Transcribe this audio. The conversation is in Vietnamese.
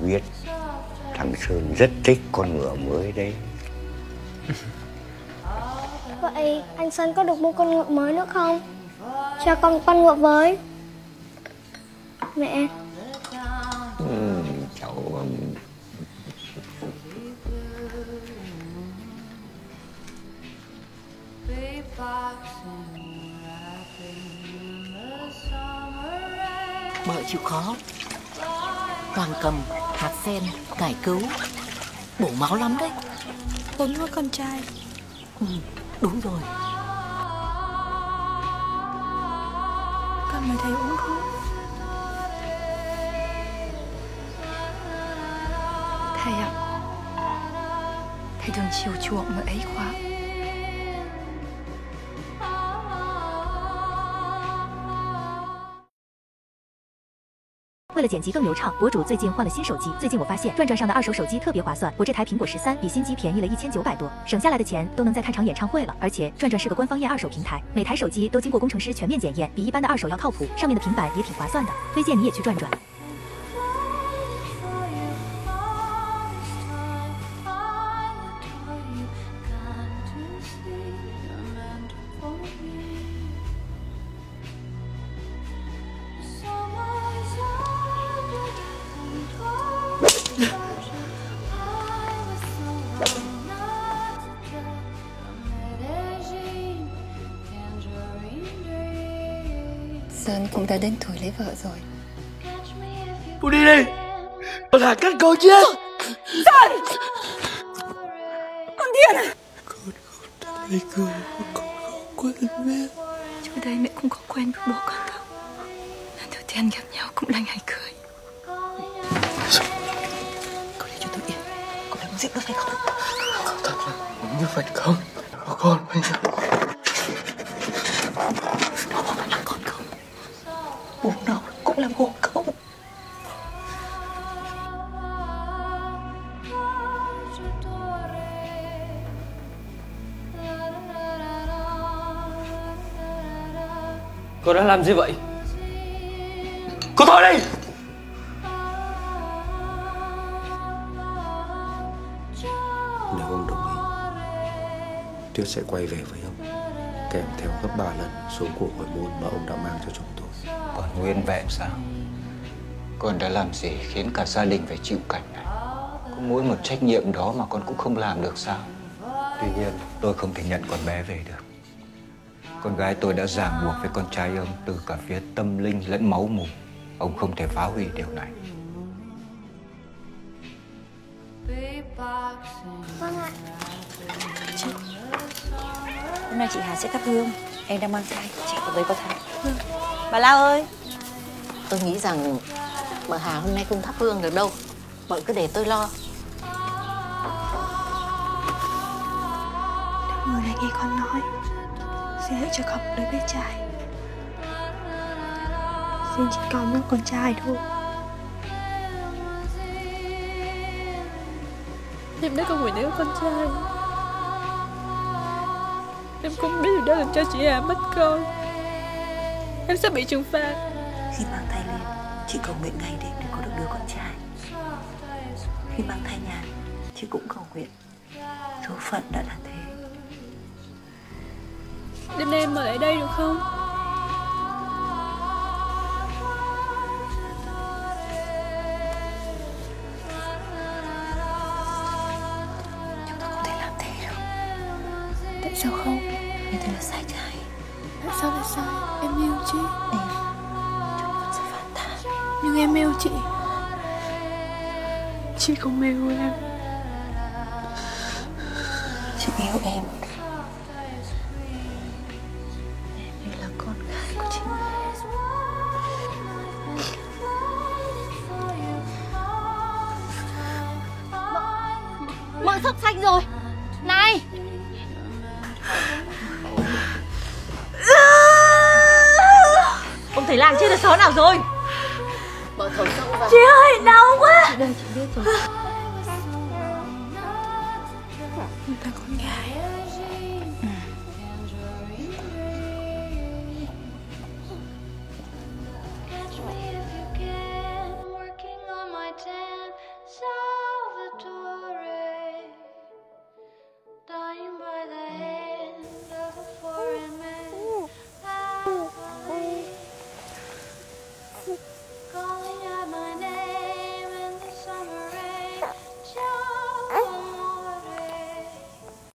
biết thằng Sơn rất thích con ngựa mới đấy. Vậy anh Sơn có được mua con ngựa mới nữa không? Cho con ngựa với. Mẹ. Cháu Mợ chịu khó. Hoàng cầm, hạt sen, cải cứu, bổ máu lắm đấy. Tôi nuôi con trai. Đúng rồi. Con mời thầy uống thuốc. Thầy ạ, thầy đừng chiều chuộng mợ ấy quá.为了剪辑更流畅，博主最近换了新手机。最近我发现转转上的2手手机特别划算，我这台苹果13比新机便宜了1900多，省下来的钱都能再看场演唱会了。而且转转是个官方验2手平台，每台手机都经过工程师全面检验，比一般的2手要靠谱。上面的平板也挺划算的，推荐你也去转转。Sơn cũng đã đến tuổi lấy vợ rồi. Cô đi đi. Con Hà cắt con chết. Sơn! Con điên à? Con không thấy cô. Con không quen mẹ. Trước đây mẹ cũng có quen với bố con đâu. Lần đầu tiên gặp nhau cũng là ngày cưới. Con để cho tôi yên. Con phải uống rượu nữa phải không? Không thật là như vậy không? Con bây giờ. Nó có phải là con không? Bố nó cũng là bố cậu. Cô đã làm gì vậy? Cô thôi đi! Nếu ông đồng ý, Tuyết sẽ quay về với ông, kèm theo gấp 3 lần số của hồi môn mà ông đã mang cho chúng tôi. còn nguyên vẹn sao? Con đã làm gì khiến cả gia đình phải chịu cảnh này? Có mỗi một trách nhiệm đó mà con cũng không làm được sao? Tuy nhiên, tôi không thể nhận con bé về được. Con gái tôi đã ràng buộc với con trai ông từ cả phía tâm linh lẫn máu mủ. Ông không thể phá hủy điều này. Vâng ạ. Chị, hôm nay chị Hà sẽ thắp hương. Em đang mang thai, chị có tới có thai. Bà Lao ơi, Tôi nghĩ rằng mợ Hà hôm nay không thắp hương được đâu. Mợ cứ để tôi lo. Người này nghe con nói sẽ hãy cho cọc đứa bé trai. Xin chỉ còn những con trai thôi. Em đã không nguyện để có con trai. Em không biết điều đó làm cho chị Hà mất con. Em sẽ bị trừng phạt. khi mang thai lên, chị cầu nguyện ngày đêm để có được đứa con trai. Khi mang thai nhàn, chị cũng cầu nguyện. Số phận đã là thế. Đêm nay em ở lại đây được không? Chúng ta không thể làm thế đâu. Tại sao không? Như thế là sai trái. Tại sao lại sai? Em yêu chị. Em, chúng vẫn sẽ phản thả. Nhưng em yêu chị. Chị không yêu em. Chị yêu em. Em như là con gái của chị. Mợ sắp xanh rồi. Này. Ông thầy lang chết là xó nào rồi? Mợ thổi sâu vào. Chị ơi, đau quá. Chị đây, chị biết rồi. Người ta con gái.